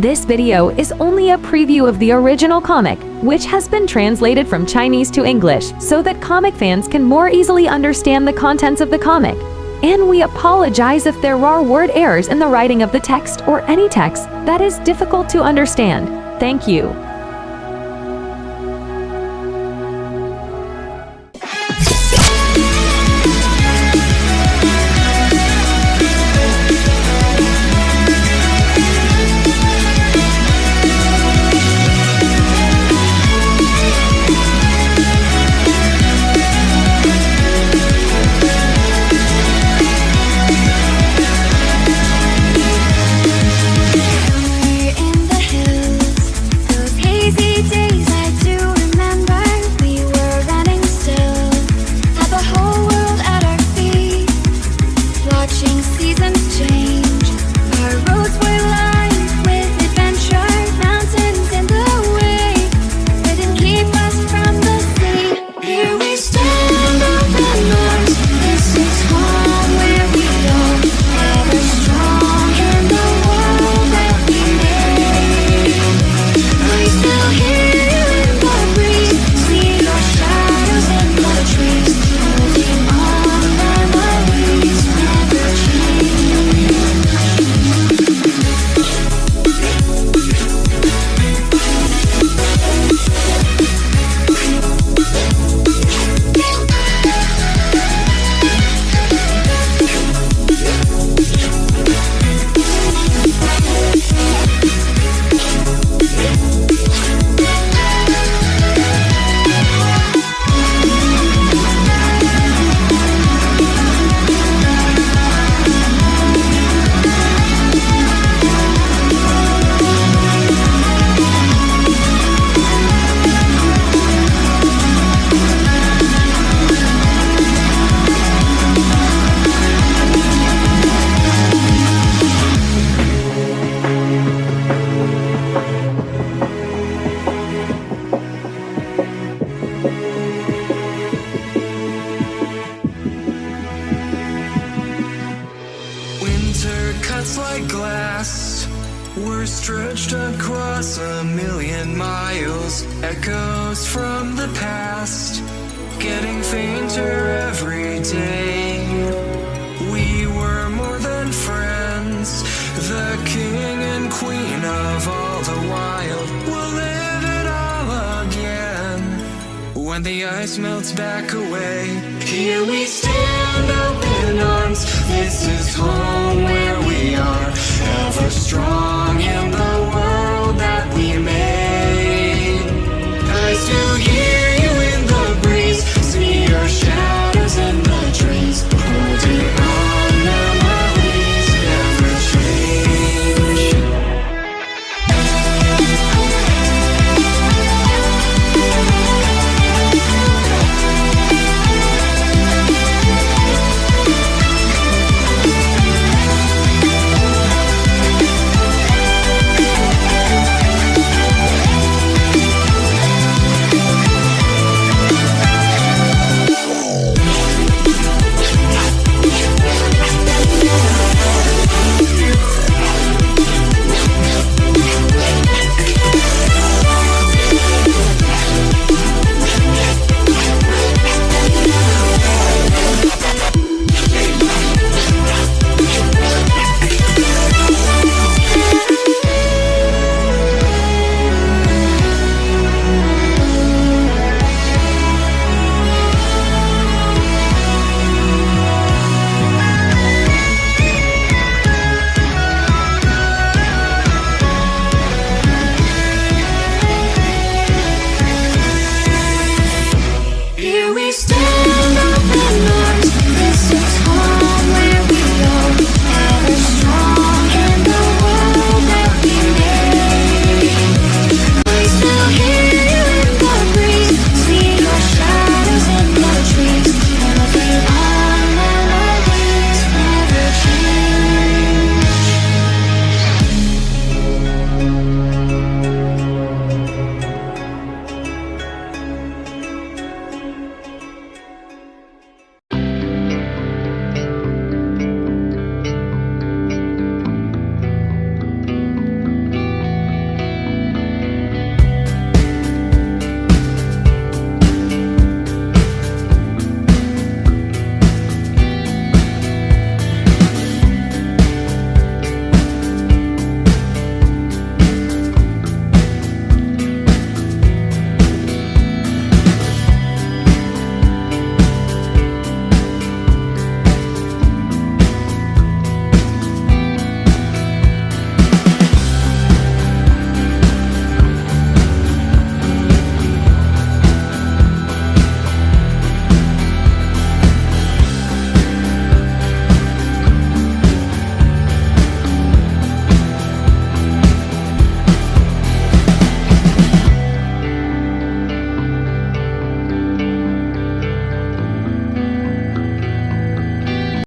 This video is only a preview of the original comic, which has been translated from Chinese to English so that comic fans can more easily understand the contents of the comic. And we apologize if there are word errors in the writing of the text or any text that is difficult to understand. Thank you. Cuts like glass were stretched across 1,000,000 miles. Echoes from the past, getting fainter every day. We were more than friends, the king and queen of all the wild. We'll live it all again when the ice melts back away. Here we stand, open arms. This is home where we are, ever